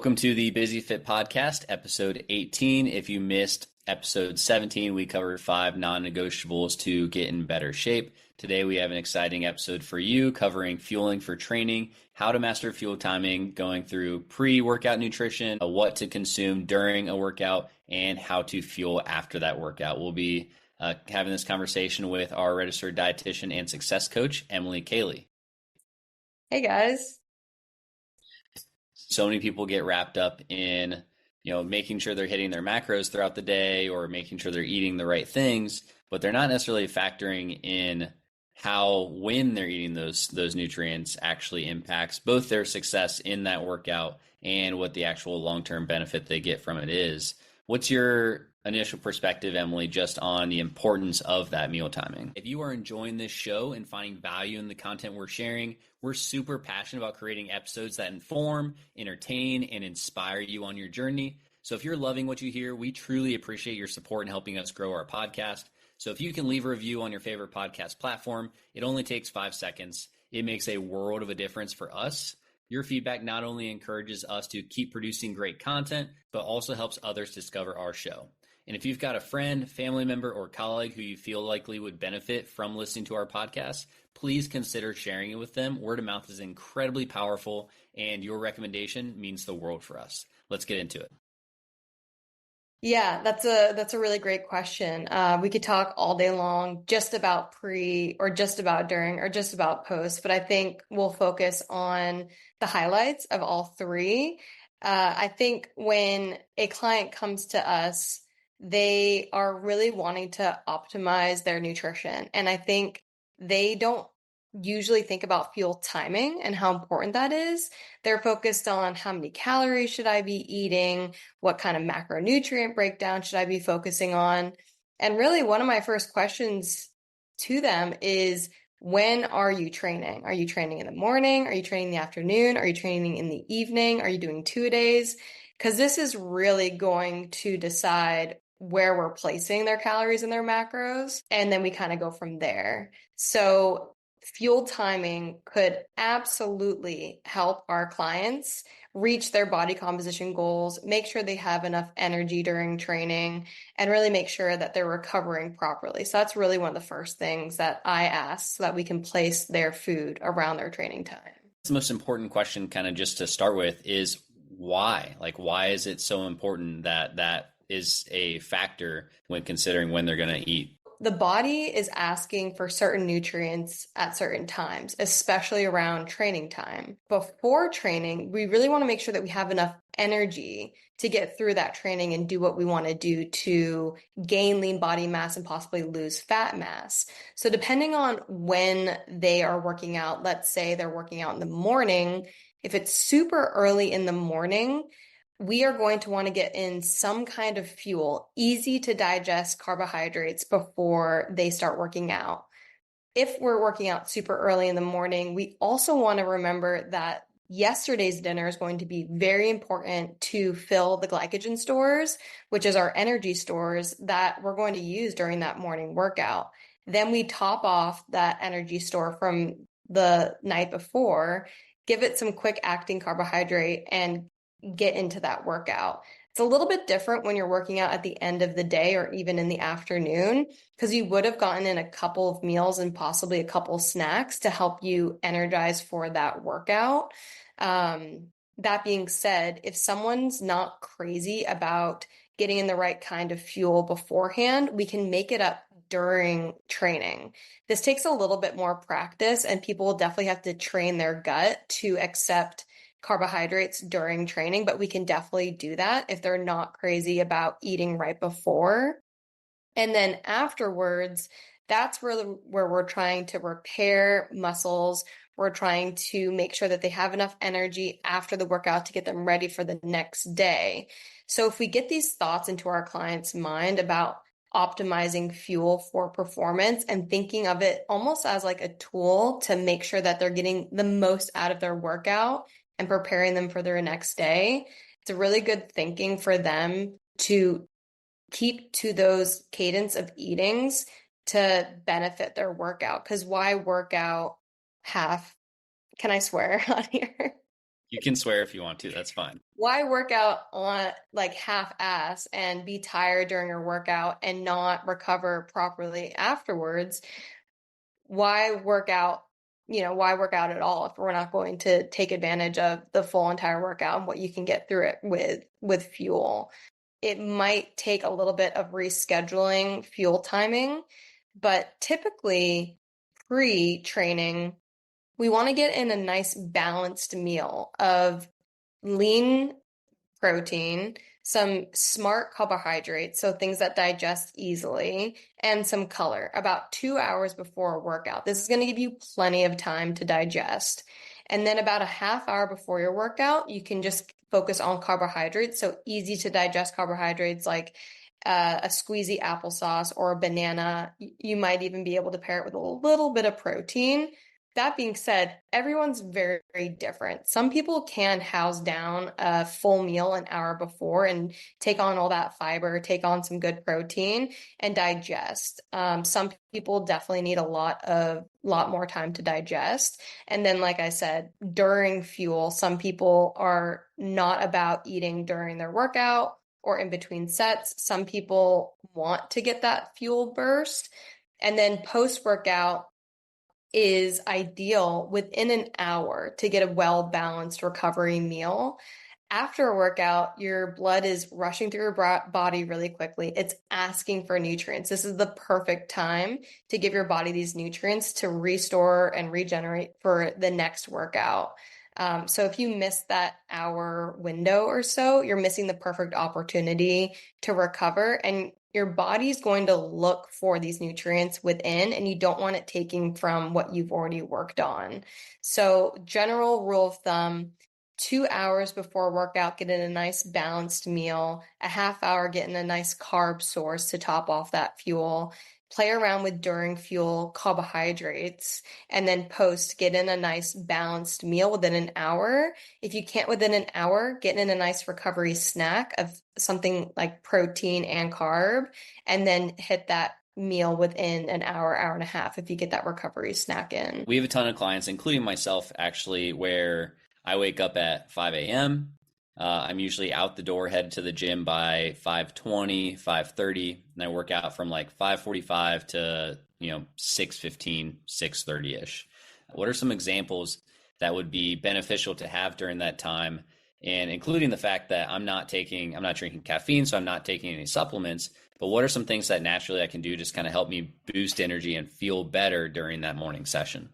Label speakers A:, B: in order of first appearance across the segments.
A: Welcome to the Busy Fit Podcast, episode 18. If you missed episode 17, we covered 5 non-negotiables to get in better shape. Today, we have an exciting episode for you covering fueling for training, how to master fuel timing, going through pre-workout nutrition, what to consume during a workout, and how to fuel after that workout. We'll be having this conversation with our registered dietitian and success coach, Kaley.
B: Hey guys.
A: So many people get wrapped up in, making sure they're hitting their macros throughout the day or making sure they're eating the right things, but they're not necessarily factoring in how when they're eating those nutrients actually impacts both their success in that workout and what the actual long-term benefit they get from it is. What's your initial perspective, Emily, just on the importance of that meal timing? If you are enjoying this show and finding value in the content we're sharing, we're super passionate about creating episodes that inform, entertain, and inspire you on your journey. So if you're loving what you hear, we truly appreciate your support in helping us grow our podcast. So if you can leave a review on your favorite podcast platform, it only takes 5 seconds. It makes a world of a difference for us. Your feedback not only encourages us to keep producing great content, but also helps others discover our show. And if you've got a friend, family member, or colleague who you feel likely would benefit from listening to our podcast, please consider sharing it with them. Word of mouth is incredibly powerful, and your recommendation means the world for us. Let's get into it.
B: Yeah, that's a really great question. We could talk all day long just about pre or just about during or just about post, but I think we'll focus on the highlights of all three. I think when a client comes to us, they are really wanting to optimize their nutrition. And I think they don't usually think about fuel timing and how important that is. They're focused on how many calories should I be eating? What kind of macronutrient breakdown should I be focusing on? And really, one of my first questions to them is, when are you training? Are you training in the morning? Are you training in the afternoon? Are you training in the evening? Are you doing 2-a-days? Because this is really going to decide where we're placing their calories and their macros. And then we kind of go from there. So fuel timing could absolutely help our clients reach their body composition goals, make sure they have enough energy during training, and really make sure that they're recovering properly. So that's really one of the first things that I ask so that we can place their food around their training time.
A: The most important question, kind of just to start with, is why? Like, why is it so important that that is a factor when considering when they're going to eat?
B: The body is asking for certain nutrients at certain times, especially around training time. Before training, we really want to make sure that we have enough energy to get through that training and do what we want to do to gain lean body mass and possibly lose fat mass. So depending on when they are working out, let's say they're working out in the morning, if it's super early in the morning, we are going to want to get in some kind of fuel, easy to digest carbohydrates before they start working out. If we're working out super early in the morning, we also want to remember that yesterday's dinner is going to be very important to fill the glycogen stores, which is our energy stores that we're going to use during that morning workout. Then we top off that energy store from the night before, give it some quick acting carbohydrate, and get into that workout. It's a little bit different when you're working out at the end of the day or even in the afternoon, because you would have gotten in a couple of meals and possibly a couple snacks to help you energize for that workout. That being said, if someone's not crazy about getting in the right kind of fuel beforehand, we can make it up during training. This takes a little bit more practice, and people will definitely have to train their gut to accept carbohydrates during training, but we can definitely do that if they're not crazy about eating right before. And then afterwards, that's where we're trying to repair muscles. We're trying to make sure that they have enough energy after the workout to get them ready for the next day. So if we get these thoughts into our client's mind about optimizing fuel for performance and thinking of it almost as like a tool to make sure that they're getting the most out of their workout and preparing them for their next day, it's a really good thinking for them to keep to those cadence of eatings to benefit their workout. Because why work out half? Can I swear on here?
A: You can swear if you want to. That's fine.
B: Why work out on like half-ass and be tired during your workout and not recover properly afterwards? Why work out, why work out at all if we're not going to take advantage of the full entire workout and what you can get through it with fuel? It might take a little bit of rescheduling fuel timing, but typically pre-training, we want to get in a nice balanced meal of lean protein, some smart carbohydrates, so things that digest easily, and some color about 2 hours before a workout. This is going to give you plenty of time to digest. And then about a half hour before your workout, you can just focus on carbohydrates. So easy to digest carbohydrates like a squeezy applesauce or a banana. You might even be able to pair it with a little bit of protein. That being said, everyone's very, very different. Some people can house down a full meal an hour before and take on all that fiber, take on some good protein and digest. Some people definitely need a lot more time to digest. And then, like I said, during fuel, some people are not about eating during their workout or in between sets. Some people want to get that fuel burst. And then post-workout, is ideal within an hour to get a well-balanced recovery meal. After a workout, your blood is rushing through your body really quickly. It's asking for nutrients. This is the perfect time to give your body these nutrients to restore and regenerate for the next workout. So if you miss that hour window or so, you're missing the perfect opportunity to recover, and your body's going to look for these nutrients within, and you don't want it taking from what you've already worked on. So general rule of thumb, 2 hours before a workout, get in a nice balanced meal, a half hour, get in a nice carb source to top off that fuel, play around with during fuel carbohydrates, and then post, get in a nice balanced meal within an hour. If you can't within an hour, get in a nice recovery snack of something like protein and carb, and then hit that meal within an hour, hour and a half if you get that recovery snack in.
A: We have a ton of clients, including myself, actually, where I wake up at 5 a.m. I'm usually out the door, headed to the gym by 5:20, 5:30, and I work out from like 5:45 to 6:15, 6:30-ish. What are some examples that would be beneficial to have during that time? And including the fact that I'm not drinking caffeine, so I'm not taking any supplements. But what are some things that naturally I can do just kind of help me boost energy and feel better during that morning session?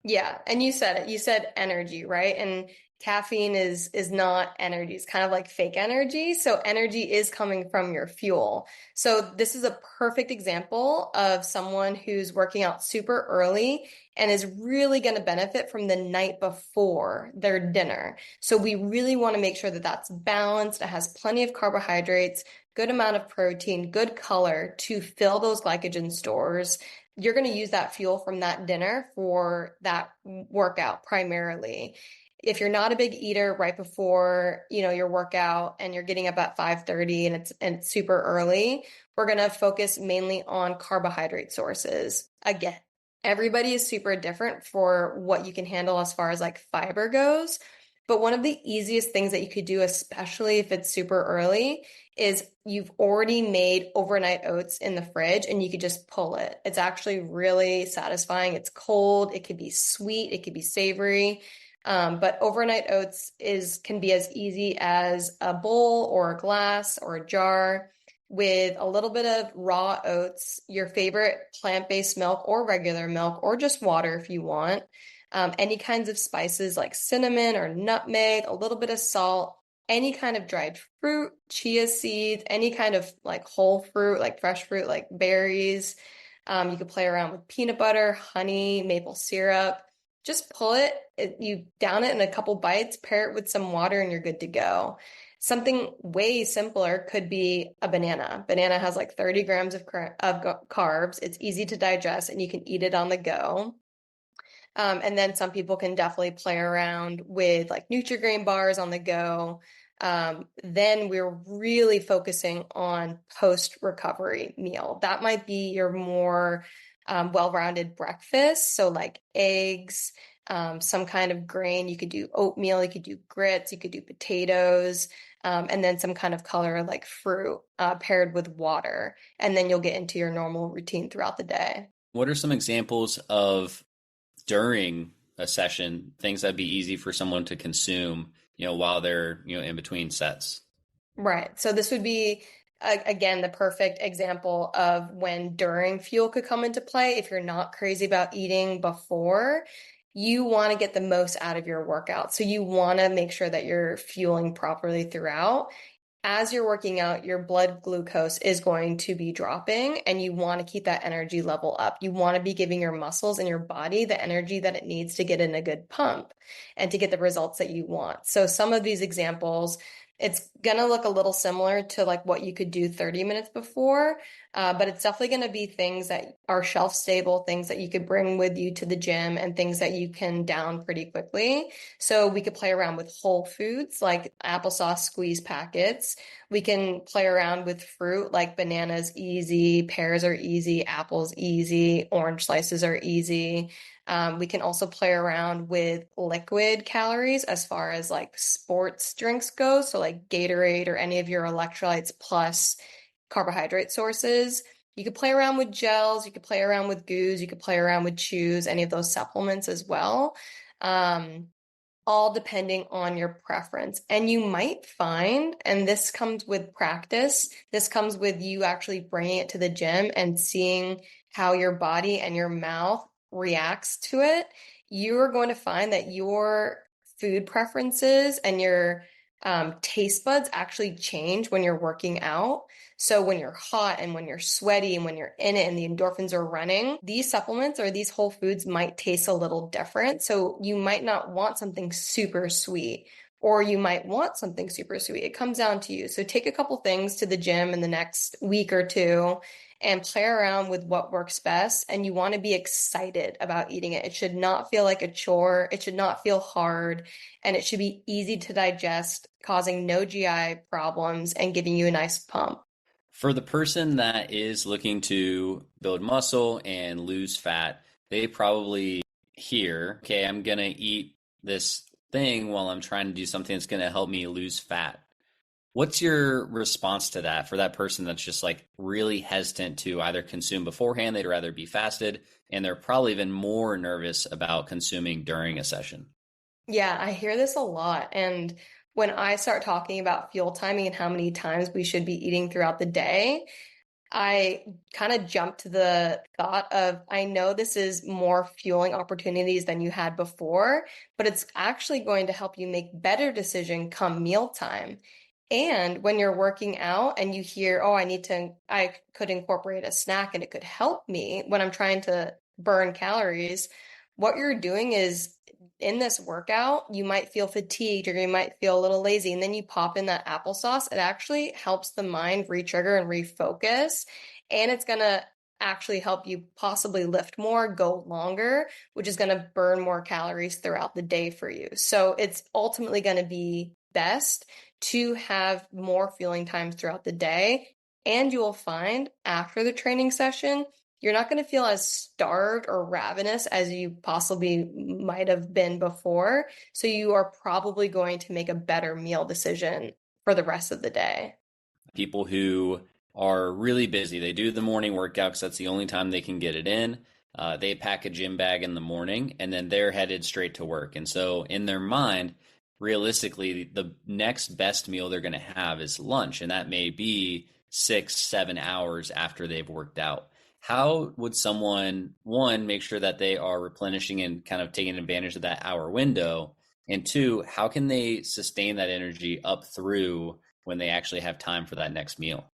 B: Yeah, and you said it. You said energy, right? And caffeine is not energy. It's kind of like fake energy. So energy is coming from your fuel. So this is a perfect example of someone who's working out super early and is really going to benefit from the night before their dinner. So we really want to make sure that that's balanced. It has plenty of carbohydrates, good amount of protein, good color to fill those glycogen stores. You're going to use that fuel from that dinner for that workout primarily. If you're not a big eater right before, your workout and you're getting up at 5:30 and it's super early, we're going to focus mainly on carbohydrate sources. Again, everybody is super different for what you can handle as far as like fiber goes. But one of the easiest things that you could do, especially if it's super early, is you've already made overnight oats in the fridge and you could just pull it. It's actually really satisfying. It's cold. It could be sweet. It could be savory. But overnight oats can be as easy as a bowl or a glass or a jar with a little bit of raw oats, your favorite plant-based milk or regular milk, or just water if you want. Any kinds of spices like cinnamon or nutmeg, a little bit of salt, any kind of dried fruit, chia seeds, any kind of like whole fruit, like fresh fruit, like berries. You could play around with peanut butter, honey, maple syrup. Just pull it, you down it in a couple bites, pair it with some water, and you're good to go. Something way simpler could be a banana. Banana has like 30 grams of carbs. It's easy to digest, and you can eat it on the go. And then some people can definitely play around with like Nutri-Grain bars on the go. Then we're really focusing on post-recovery meal. That might be your more well-rounded breakfast. So like eggs, some kind of grain. You could do oatmeal, you could do grits, you could do potatoes, and then some kind of color like fruit paired with water. And then you'll get into your normal routine throughout the day.
A: What are some examples of during a session things that'd be easy for someone to consume, while they're, in between sets?
B: Right. So this would be, again, the perfect example of when during fuel could come into play. If you're not crazy about eating before, you want to get the most out of your workout. So you want to make sure that you're fueling properly throughout. As you're working out, your blood glucose is going to be dropping, and you want to keep that energy level up. You want to be giving your muscles and your body the energy that it needs to get in a good pump and to get the results that you want. So some of these examples, it's going to look a little similar to like what you could do 30 minutes before, but it's definitely going to be things that are shelf stable, things that you could bring with you to the gym, and things that you can down pretty quickly. So we could play around with whole foods like applesauce squeeze packets. We can play around with fruit like bananas easy, pears are easy, apples easy, orange slices are easy. We can also play around with liquid calories as far as like sports drinks go. So like Gatorade or any of your electrolytes plus carbohydrate sources. You could play around with gels, you could play around with goos, you could play around with chews, any of those supplements as well. Um, all depending on your preference. And you might find, and this comes with practice, this comes with you actually bringing it to the gym and seeing how your body and your mouth reacts to it. You're going to find that your food preferences and your taste buds actually change when you're working out. So when you're hot and when you're sweaty and when you're in it and the endorphins are running, these supplements or these whole foods might taste a little different. So you might not want something super sweet, or you might want something super sweet. It comes down to you. So take a couple things to the gym in the next week or two and play around with what works best. And you want to be excited about eating it. It should not feel like a chore. It should not feel hard. And it should be easy to digest, causing no GI problems and giving you a nice pump.
A: For the person that is looking to build muscle and lose fat, they probably hear, okay, I'm going to eat this thing while I'm trying to do something that's going to help me lose fat. What's your response to that for that person that's just like really hesitant to either consume beforehand? They'd rather be fasted, and they're probably even more nervous about consuming during a session.
B: Yeah, I hear this a lot. And when I start talking about fuel timing and how many times we should be eating throughout the day, I kind of jumped to the thought of, I know this is more fueling opportunities than you had before, but it's actually going to help you make better decision come mealtime. And when you're working out and you hear, oh, I could incorporate a snack and it could help me when I'm trying to burn calories, what you're doing is in this workout, you might feel fatigued or you might feel a little lazy. And then you pop in that applesauce. It actually helps the mind re-trigger and refocus. And it's going to actually help you possibly lift more, go longer, which is going to burn more calories throughout the day for you. So it's ultimately going to be best to have more fueling times throughout the day. And you will find after the training session, you're not going to feel as starved or ravenous as you possibly might have been before. So you are probably going to make a better meal decision for the rest of the day.
A: People who are really busy, they do the morning workout because that's the only time they can get it in. They pack a gym bag in the morning and then they're headed straight to work. And so in their mind, realistically, the next best meal they're going to have is lunch. And that may be 6, 7 hours after they've worked out. How would someone, one, make sure that they are replenishing and kind of taking advantage of that hour window? And two, how can they sustain that energy up through when they actually have time for that next meal?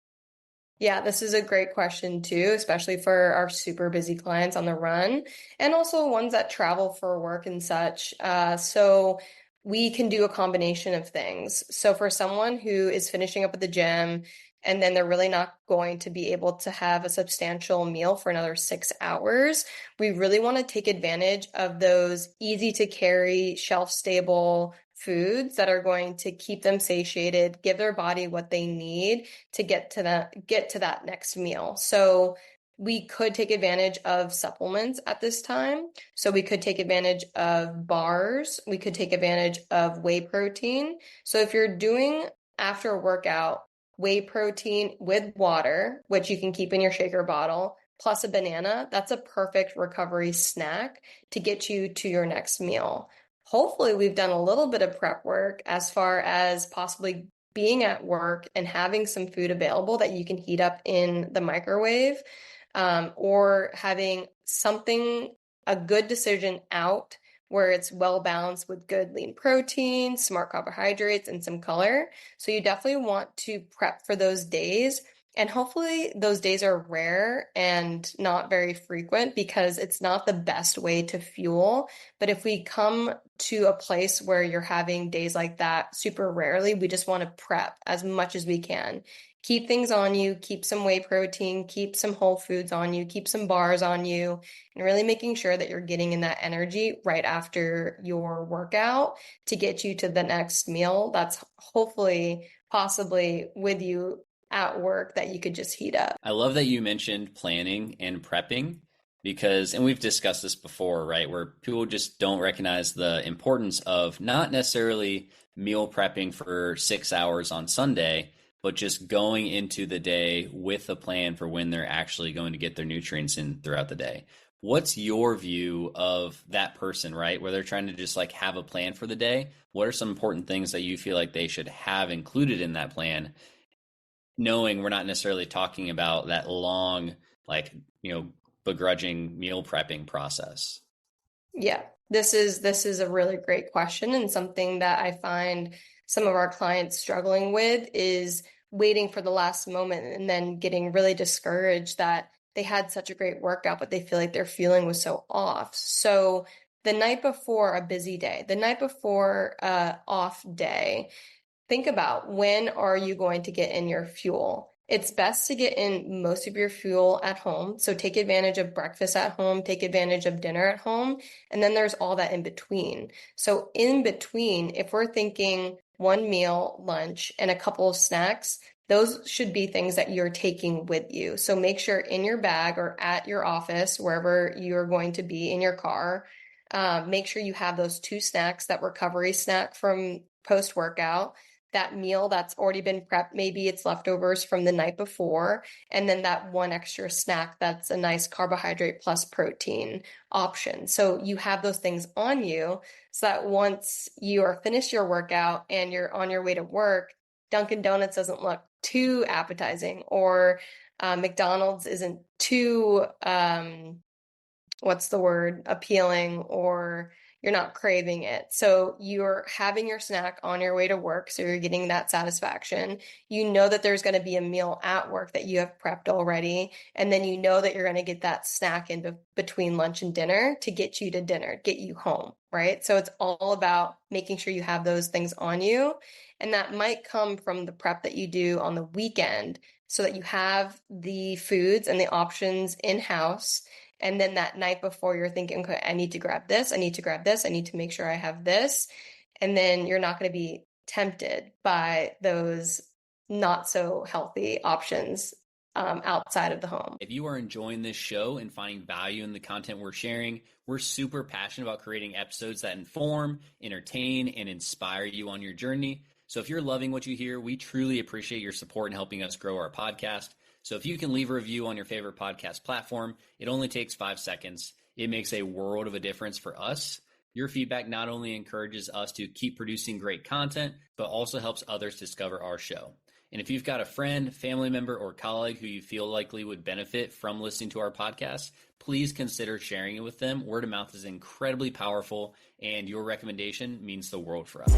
B: Yeah, this is a great question too, especially for our super busy clients on the run and also ones that travel for work and such. So we can do a combination of things. So for someone who is finishing up at the gym and then they're really not going to be able to have a substantial meal for another 6 hours, we really want to take advantage of those easy to carry, shelf stable foods that are going to keep them satiated, give their body what they need to get to that next meal. So We could take advantage of supplements at this time. So we could take advantage of bars. We could take advantage of whey protein. So if you're doing after a workout, whey protein with water, which you can keep in your shaker bottle, plus a banana, that's a perfect recovery snack to get you to your next meal. Hopefully, we've done a little bit of prep work as far as possibly being at work and having some food available that you can heat up in the microwave, or having something, a good decision out where it's well balanced with good lean protein, smart carbohydrates, and some color. So you definitely want to prep for those days. And hopefully those days are rare and not very frequent, because it's not the best way to fuel. But if we come to a place where you're having days like that super rarely, we just want to prep as much as we can. Keep things on you, keep some whey protein, keep some whole foods on you, keep some bars on you, and really making sure that you're getting in that energy right after your workout to get you to the next meal that's hopefully possibly with you at work that you could just heat up.
A: I love that you mentioned planning and prepping because, and we've discussed this before, right? Where people just don't recognize the importance of not necessarily meal prepping for 6 hours on Sunday, but just going into the day with a plan for when they're actually going to get their nutrients in throughout the day. What's your view of that person, right? Where they're trying to just like have a plan for the day. What are some important things that you feel like they should have included in that plan? Knowing we're not necessarily talking about that long, like, begrudging meal prepping process.
B: Yeah, this is a really great question, and something that I find some of our clients struggling with is waiting for the last moment and then getting really discouraged that they had such a great workout, but they feel like their feeling was so off. So the night before a busy day, the night before a off day, think about, when are you going to get in your fuel? It's best to get in most of your fuel at home. So take advantage of breakfast at home, take advantage of dinner at home, and then there's all that in between. So in between, if we're thinking one meal, lunch, and a couple of snacks, those should be things that you're taking with you. So make sure in your bag or at your office, wherever you're going to be in your car, make sure you have those two snacks, that recovery snack from post-workout, that meal that's already been prepped, maybe it's leftovers from the night before, and then that one extra snack that's a nice carbohydrate plus protein option. So you have those things on you so that once you are finished your workout and you're on your way to work, Dunkin' Donuts doesn't look too appetizing, or McDonald's isn't too, what's the word, appealing, or you're not craving it. So you're having your snack on your way to work, so you're getting that satisfaction. You know that there's going to be a meal at work that you have prepped already, and then you know that you're going to get that snack in between lunch and dinner to get you to dinner, get you home, right? So it's all about making sure you have those things on you, and that might come from the prep that you do on the weekend so that you have the foods and the options in-house. And then that night before, you're thinking, okay, I need to grab this, I need to grab this, I need to make sure I have this. And then you're not going to be tempted by those not so healthy options outside of the home.
A: If you are enjoying this show and finding value in the content we're sharing, we're super passionate about creating episodes that inform, entertain, and inspire you on your journey. So if you're loving what you hear, we truly appreciate your support in helping us grow our podcast. So if you can leave a review on your favorite podcast platform, it only takes 5 seconds. It makes a world of a difference for us. Your feedback not only encourages us to keep producing great content, but also helps others discover our show. And if you've got a friend, family member, or colleague who you feel likely would benefit from listening to our podcast, please consider sharing it with them. Word of mouth is incredibly powerful, and your recommendation means the world for us.